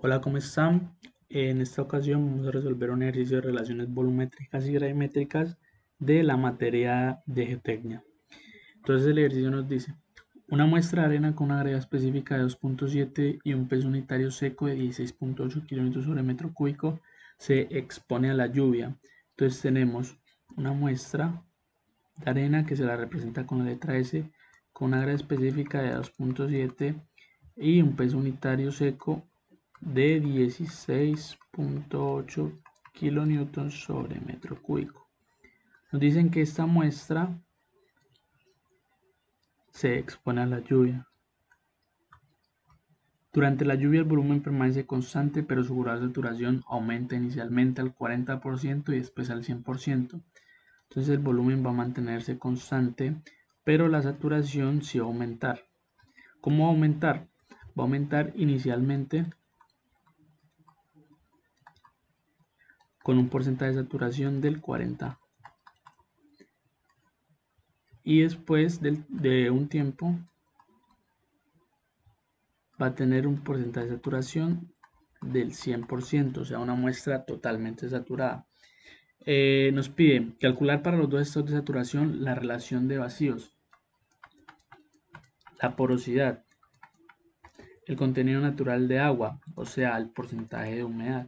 Hola, ¿cómo están? En esta ocasión vamos a resolver un ejercicio de relaciones volumétricas y gravimétricas de la materia de geotecnia. Entonces el ejercicio nos dice, una muestra de arena con una gravedad específica de 2.7 y un peso unitario seco de 16.8 kilómetros sobre metro cúbico se expone a la lluvia. Entonces tenemos una muestra de arena que se la representa con la letra S con una gravedad específica de 2.7 y un peso unitario seco de 16.8 kilonewtons sobre metro cúbico. Nos dicen que esta muestra se expone a la lluvia. Durante la lluvia el volumen permanece constante, pero su grado de saturación aumenta inicialmente al 40% y después al 100%. Entonces el volumen va a mantenerse constante, pero la saturación sí va a aumentar. ¿Cómo va a aumentar? Va a aumentar inicialmente con un porcentaje de saturación del 40%. Y después de un tiempo va a tener un porcentaje de saturación del 100%, o sea, una muestra totalmente saturada. Nos pide calcular para los dos estados de saturación la relación de vacíos, la porosidad, el contenido natural de agua, o sea, el porcentaje de humedad,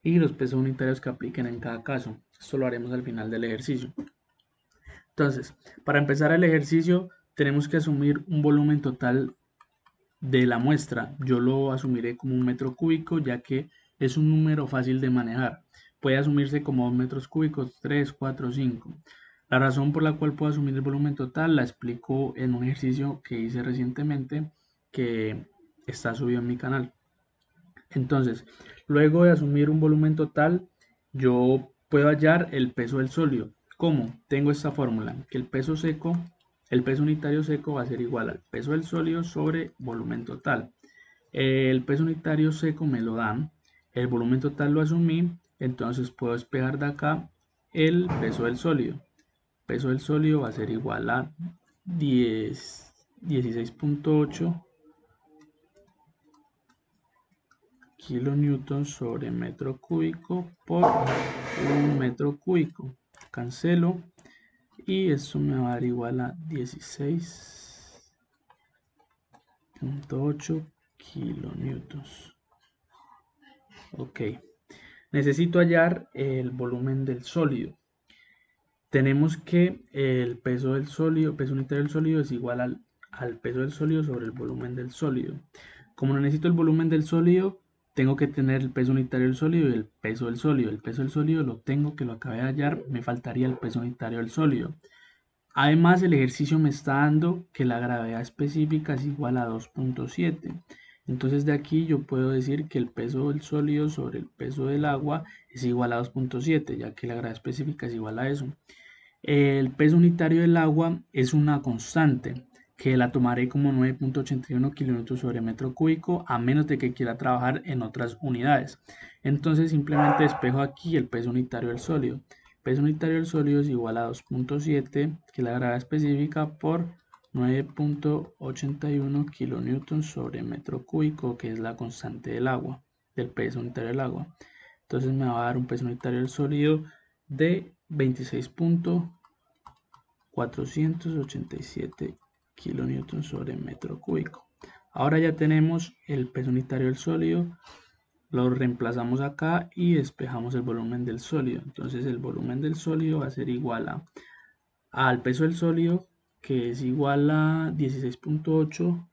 y los pesos unitarios que apliquen en cada caso. Esto lo haremos al final del ejercicio. Entonces, para empezar el ejercicio, tenemos que asumir un volumen total de la muestra. Yo lo asumiré como un metro cúbico, ya que es un número fácil de manejar. Puede asumirse como 2 metros cúbicos, 3, 4, 5. La razón por la cual puedo asumir el volumen total la explico en un ejercicio que hice recientemente que está subido en mi canal. Entonces, luego de asumir un volumen total, yo puedo hallar el peso del sólido. ¿Cómo? Tengo esta fórmula, que el peso unitario seco va a ser igual al peso del sólido sobre volumen total. El peso unitario seco me lo dan, el volumen total lo asumí, entonces puedo despejar de acá el peso del sólido. El peso del sólido va a ser igual a 16.8 kilonewtons sobre metro cúbico por un metro cúbico. Cancelo y eso me va a dar igual a 16.8 kilonewtons. Ok. Necesito hallar el volumen del sólido. Tenemos que el peso del sólido, peso unitario del sólido es igual al peso del sólido sobre el volumen del sólido. Como no necesito el volumen del sólido, tengo que tener el peso unitario del sólido y el peso del sólido. El peso del sólido lo tengo, que lo acabé de hallar, me faltaría el peso unitario del sólido. Además, el ejercicio me está dando que la gravedad específica es igual a 2.7. Entonces de aquí yo puedo decir que el peso del sólido sobre el peso del agua es igual a 2.7, ya que la gravedad específica es igual a eso. El peso unitario del agua es una constante que la tomaré como 9.81 kilómetros sobre metro cúbico a menos de que quiera trabajar en otras unidades. Entonces simplemente despejo aquí el peso unitario del sólido. El peso unitario del sólido es igual a 2.7, que es la gravedad específica, por 9.81 kilonewtons sobre metro cúbico, que es la constante del agua, del peso unitario del agua. Entonces me va a dar un peso unitario del sólido de 26.487 kilonewtons sobre metro cúbico. Ahora ya tenemos el peso unitario del sólido, lo reemplazamos acá y despejamos el volumen del sólido. Entonces el volumen del sólido va a ser igual al peso del sólido, que es igual a 16.8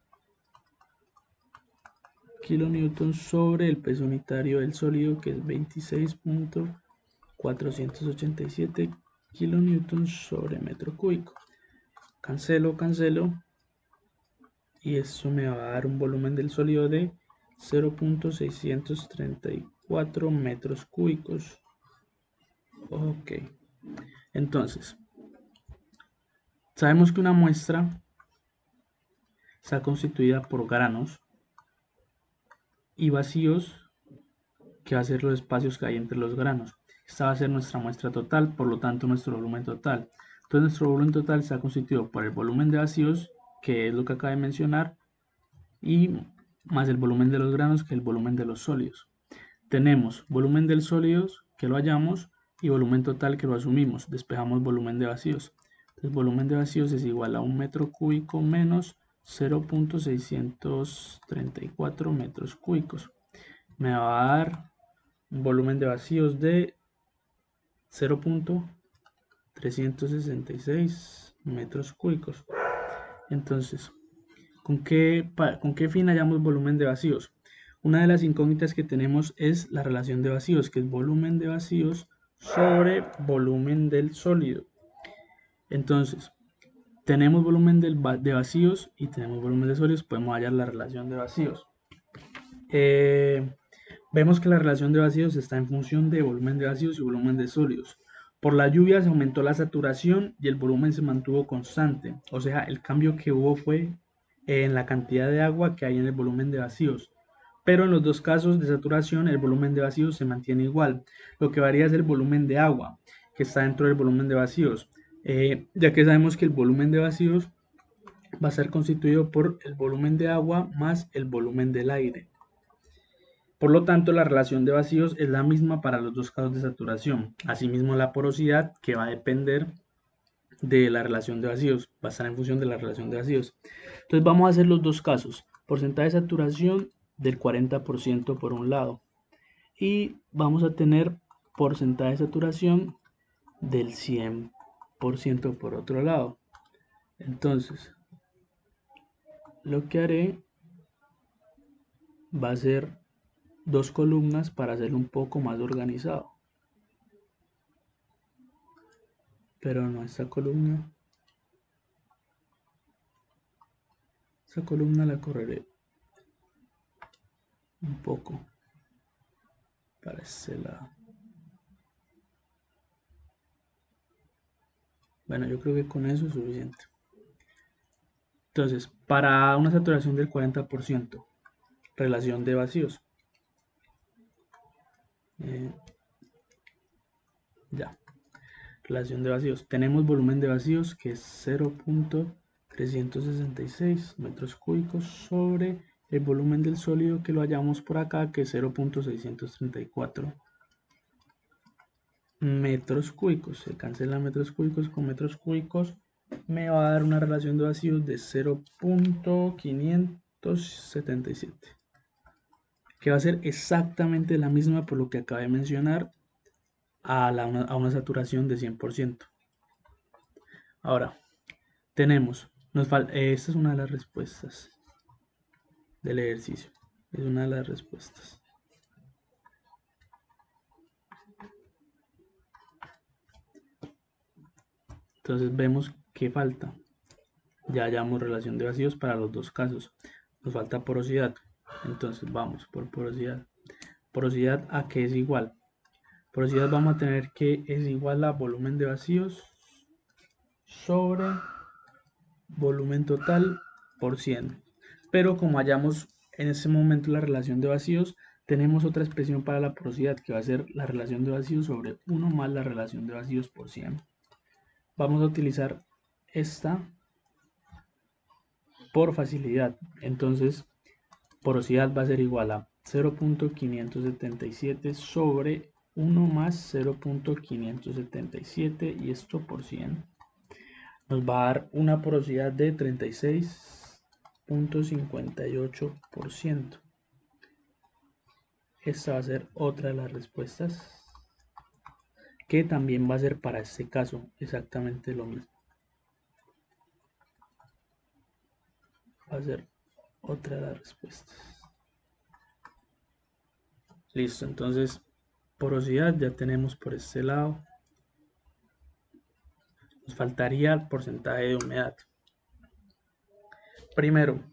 kilonewtons sobre el peso unitario del sólido, que es 26.487 kilonewtons sobre metro cúbico. Cancelo, cancelo. Y eso me va a dar un volumen del sólido de 0.634 metros cúbicos. Ok. Entonces, sabemos que una muestra está constituida por granos y vacíos, que va a ser los espacios que hay entre los granos. Esta va a ser nuestra muestra total, por lo tanto nuestro volumen total. Entonces nuestro volumen total está constituido por el volumen de vacíos, que es lo que acabo de mencionar, y más el volumen de los granos, que es el volumen de los sólidos. Tenemos volumen del sólidos, que lo hallamos, y volumen total, que lo asumimos. Despejamos volumen de vacíos. Entonces, volumen de vacíos es igual a 1 metro cúbico menos 0.634 metros cúbicos. Me va a dar un volumen de vacíos de 0.366 metros cúbicos. Entonces, ¿con qué fin hallamos volumen de vacíos? Una de las incógnitas que tenemos es la relación de vacíos, que es volumen de vacíos sobre volumen del sólido. Entonces, tenemos volumen de vacíos y tenemos volumen de sólidos, podemos hallar la relación de vacíos. Vemos que la relación de vacíos está en función de volumen de vacíos y volumen de sólidos. Por la lluvia se aumentó la saturación y el volumen se mantuvo constante. O sea, el cambio que hubo fue en la cantidad de agua que hay en el volumen de vacíos. Pero en los dos casos de saturación el volumen de vacíos se mantiene igual. Lo que varía es el volumen de agua que está dentro del volumen de vacíos. Ya que sabemos que el volumen de vacíos va a ser constituido por el volumen de agua más el volumen del aire. Por lo tanto, la relación de vacíos es la misma para los dos casos de saturación. Asimismo, la porosidad, que va a depender de la relación de vacíos, va a estar en función de la relación de vacíos. Entonces vamos a hacer los dos casos. Porcentaje de saturación del 40% por un lado. Y vamos a tener porcentaje de saturación del 100% por otro lado. Entonces, lo que haré va a ser dos columnas para hacerlo un poco más organizado. Pero no, esta columna la correré un poco para este lado. Bueno, yo creo que con eso es suficiente. Entonces, para una saturación del 40%, relación de vacíos. Ya. Relación de vacíos. Tenemos volumen de vacíos que es 0.366 metros cúbicos sobre el volumen del sólido, que lo hallamos por acá, que es 0.634 metros cúbicos. Se cancela metros cúbicos con metros cúbicos. Me va a dar una relación de vacíos de 0.577, que va a ser exactamente la misma por lo que acabé de mencionar a una saturación de 100%. Ahora, tenemos, esta es una de las respuestas del ejercicio. Es una de las respuestas. Entonces vemos que falta. Ya hallamos relación de vacíos para los dos casos. Nos falta porosidad. Entonces vamos por porosidad. Porosidad, ¿a qué es igual? Porosidad vamos a tener que es igual a volumen de vacíos sobre volumen total por 100. Pero como hallamos en este momento la relación de vacíos, tenemos otra expresión para la porosidad, que va a ser la relación de vacíos sobre 1 más la relación de vacíos por 100. Vamos a utilizar esta por facilidad. Entonces, porosidad va a ser igual a 0.577 sobre 1 más 0.577, y esto por 100. Nos va a dar una porosidad de 36.58%. Esta va a ser otra de las respuestas, que también va a ser para este caso exactamente lo mismo. Va a ser otra de las respuestas. Listo, entonces porosidad ya tenemos por este lado. Nos faltaría el porcentaje de humedad. Primero,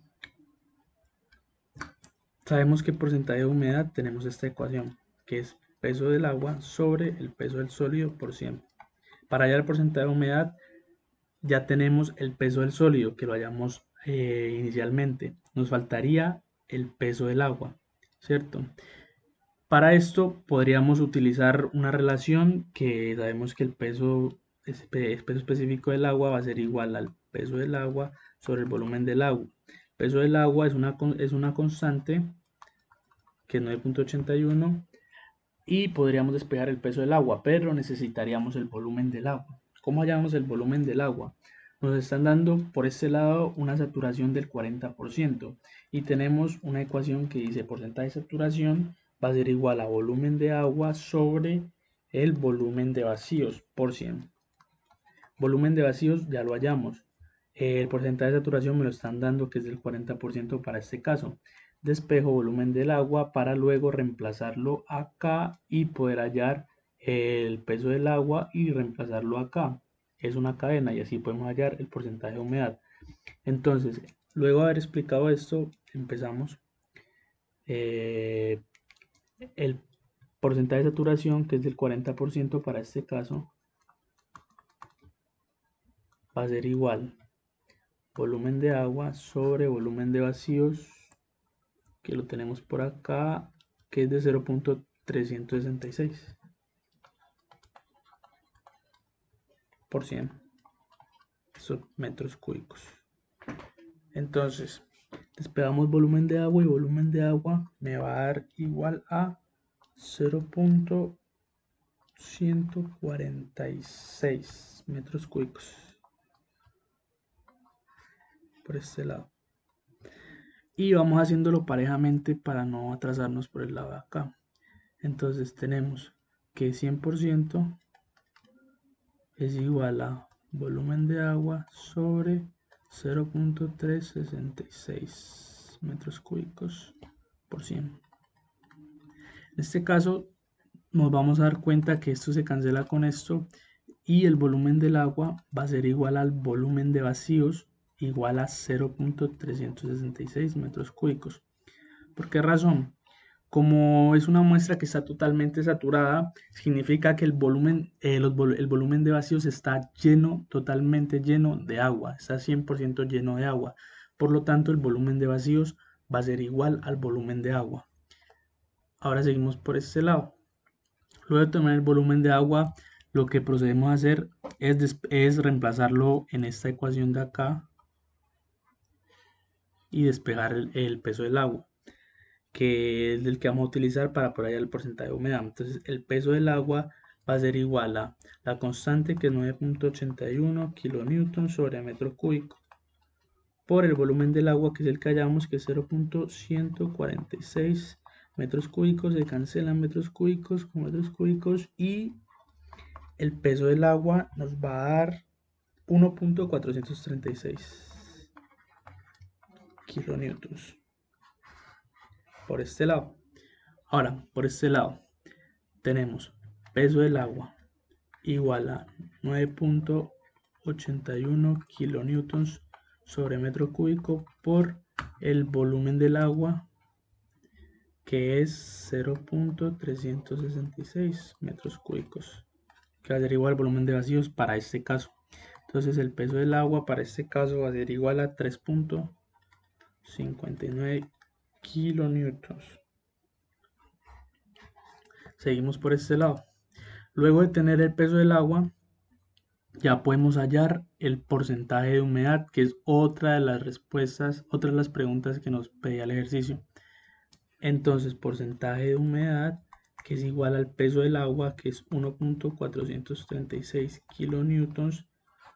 sabemos que porcentaje de humedad tenemos esta ecuación, que es peso del agua sobre el peso del sólido por 100. Para hallar el porcentaje de humedad ya tenemos el peso del sólido, que lo hallamos inicialmente. Nos faltaría el peso del agua, ¿cierto? Para esto podríamos utilizar una relación que sabemos que el peso específico del agua va a ser igual al peso del agua sobre el volumen del agua. El peso del agua es una constante que es 9.81 y podríamos despejar el peso del agua, pero necesitaríamos el volumen del agua. ¿Cómo hallamos el volumen del agua? Nos están dando por este lado una saturación del 40% y tenemos una ecuación que dice porcentaje de saturación va a ser igual a volumen de agua sobre el volumen de vacíos por 100. Volumen de vacíos ya lo hallamos. El porcentaje de saturación me lo están dando que es del 40% para este caso. Despejo volumen del agua para luego reemplazarlo acá y poder hallar el peso del agua y reemplazarlo acá. Es una cadena y así podemos hallar el porcentaje de humedad. Entonces, luego de haber explicado esto, empezamos. El porcentaje de saturación, que es del 40% para este caso, va a ser igual volumen de agua sobre volumen de vacíos, que lo tenemos por acá, que es de 0.366 por 100 metros cúbicos. Entonces, despegamos volumen de agua y volumen de agua me va a dar igual a 0.146 metros cúbicos por este lado. Y vamos haciéndolo parejamente para no atrasarnos por el lado de acá. Entonces tenemos que 100% es igual a volumen de agua sobre 0.366 metros cúbicos por 100. En este caso nos vamos a dar cuenta que esto se cancela con esto y el volumen del agua va a ser igual al volumen de vacíos igual a 0.366 metros cúbicos. ¿Por qué razón? Como es una muestra que está totalmente saturada, significa que el volumen de vacíos está lleno, totalmente lleno de agua, está 100% lleno de agua. Por lo tanto, el volumen de vacíos va a ser igual al volumen de agua. Ahora seguimos por este lado. Luego de tomar el volumen de agua, lo que procedemos a hacer es reemplazarlo en esta ecuación de acá y despejar el peso del agua, que es el que vamos a utilizar para poder hallar el porcentaje de humedad. Entonces el peso del agua va a ser igual a la constante, que es 9.81 kilonewtons sobre metro cúbico, por el volumen del agua, que es el que hallamos, que es 0.146 metros cúbicos. Se cancelan metros cúbicos con metros cúbicos y el peso del agua nos va a dar 1.436 kilonewtons por este lado. Ahora, por este lado tenemos peso del agua igual a 9.81 kilonewtons sobre metro cúbico por el volumen del agua, que es 0.366 metros cúbicos, que va a ser igual al volumen de vacíos para este caso. Entonces el peso del agua para este caso va a ser igual a 3.59 kilonewtons. Seguimos por este lado. Luego de tener el peso del agua, ya podemos hallar el porcentaje de humedad, que es otra de las respuestas, otra de las preguntas que nos pedía el ejercicio. Entonces, porcentaje de humedad, que es igual al peso del agua, que es 1.436 kilonewtons,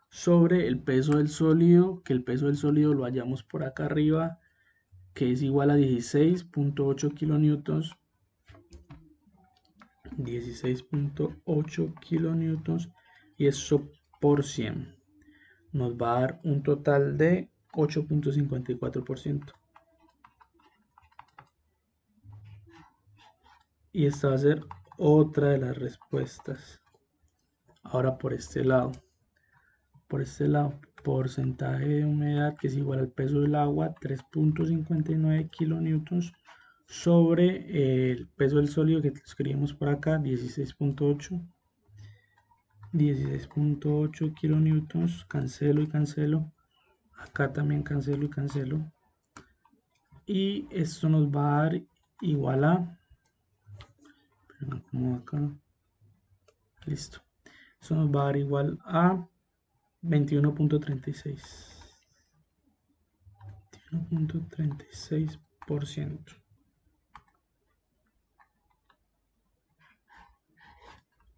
sobre el peso del sólido, que el peso del sólido lo hallamos por acá arriba, que es igual a 16.8 kilonewtons. 16.8 kilonewtons, y eso por 100 nos va a dar un total de 8.54%. Y esta va a ser otra de las respuestas. Ahora por este lado, porcentaje de humedad, que es igual al peso del agua, 3.59 kilonewtons, sobre el peso del sólido, que escribimos por acá, 16.8 kilonewtons. Cancelo y cancelo, acá también cancelo y cancelo, y esto nos va a dar igual a, como acá, listo, eso nos va a dar igual a 21.36. 1.36%.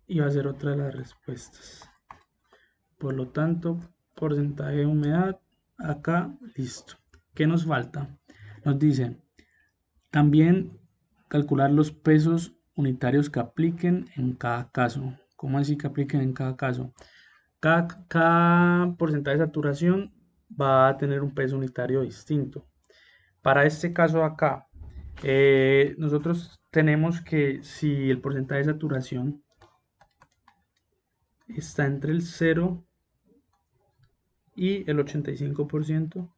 Y va a ser otra de las respuestas. Por lo tanto, porcentaje de humedad, acá, listo. ¿Qué nos falta? Nos dice, también calcular los pesos unitarios que apliquen en cada caso. ¿Cómo así que apliquen en cada caso? Cada porcentaje de saturación va a tener un peso unitario distinto. Para este caso acá, nosotros tenemos que si el porcentaje de saturación está entre el 0 y el 85%,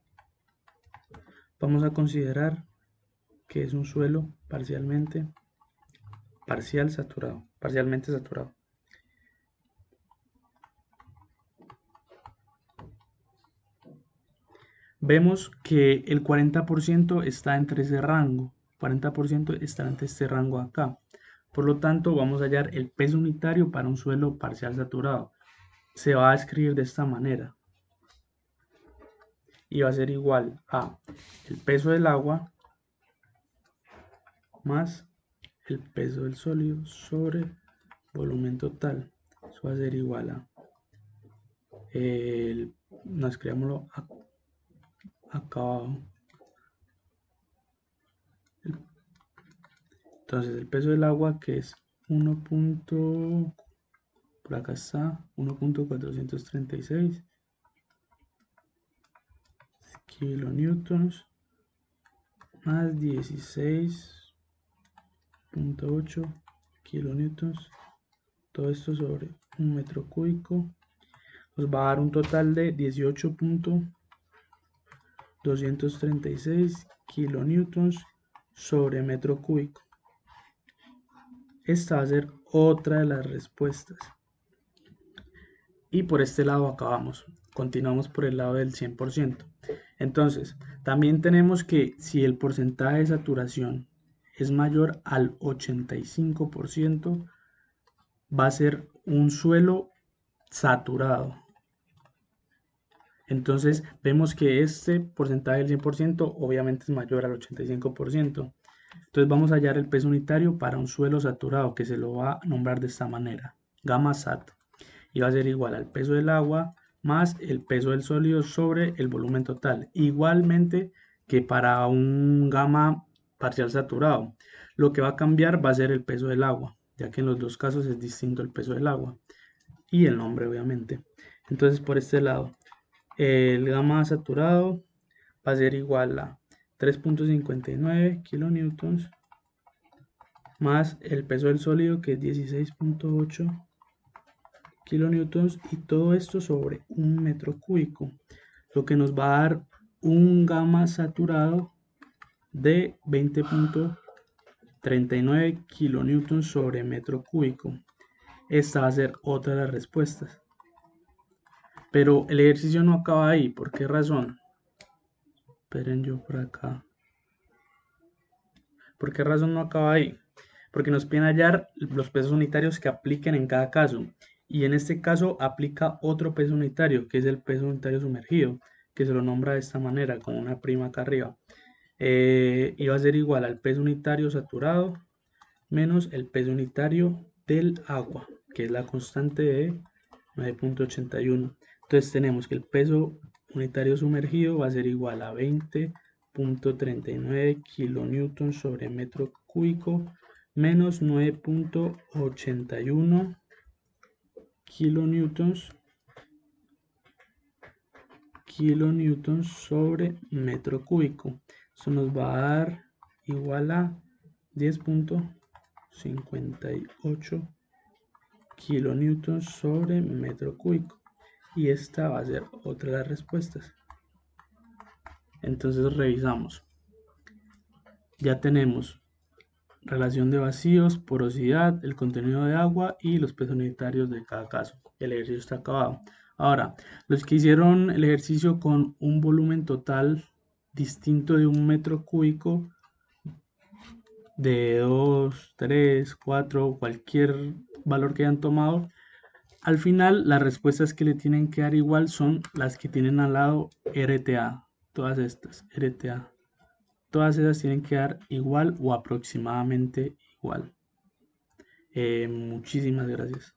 vamos a considerar que es un suelo parcialmente saturado. Vemos que el 40% está entre ese rango, 40% está entre este rango acá. Por lo tanto, vamos a hallar el peso unitario para un suelo parcial saturado. Se va a escribir de esta manera. Y va a ser igual a el peso del agua más el peso del sólido sobre volumen total. Eso va a ser igual a no escribámoslo acá abajo. Entonces el peso del agua, que es 1. Por acá está 1.436 kilonewtons más 16.8 kilonewtons, todo esto sobre un metro cúbico, nos va a dar un total de 18.236 kilonewtons sobre metro cúbico. Esta va a ser otra de las respuestas. Y por este lado acabamos. Continuamos por el lado del 100%. Entonces, también tenemos que si el porcentaje de saturación es mayor al 85%, va a ser un suelo saturado. Entonces, vemos que este porcentaje del 100% obviamente es mayor al 85%. Entonces, vamos a hallar el peso unitario para un suelo saturado, que se lo va a nombrar de esta manera, gamma sat. Y va a ser igual al peso del agua más el peso del sólido sobre el volumen total. Igualmente que para un gamma parcial saturado. Lo que va a cambiar va a ser el peso del agua, ya que en los dos casos es distinto el peso del agua. Y el nombre, obviamente. Entonces, por este lado, el gamma saturado va a ser igual a 3.59 kilonewtons más el peso del sólido, que es 16.8 kilonewtons, y todo esto sobre un metro cúbico, lo que nos va a dar un gamma saturado de 20.39 kilonewtons sobre metro cúbico. Esta va a ser otra de las respuestas. Pero el ejercicio no acaba ahí. ¿Por qué razón? Esperen, yo por acá. ¿Por qué razón no acaba ahí? Porque nos piden hallar los pesos unitarios que apliquen en cada caso. Y en este caso aplica otro peso unitario, que es el peso unitario sumergido, que se lo nombra de esta manera, con una prima acá arriba. Y va a ser igual al peso unitario saturado menos el peso unitario del agua, que es la constante de 9.81. Entonces tenemos que el peso unitario sumergido va a ser igual a 20.39 kilonewtons sobre metro cúbico menos 9.81 kilonewtons sobre metro cúbico. Eso nos va a dar igual a 10.58 kilonewtons sobre metro cúbico. Y esta va a ser otra de las respuestas. Entonces revisamos. Ya tenemos relación de vacíos, porosidad, el contenido de agua y los pesos unitarios de cada caso. El ejercicio está acabado. Ahora, los que hicieron el ejercicio con un volumen total distinto de un metro cúbico, de 2, 3, 4, cualquier valor que hayan tomado, al final las respuestas que le tienen que dar igual son las que tienen al lado RTA. todas estas, RTA. Todas esas tienen que dar igual o aproximadamente igual. Muchísimas gracias.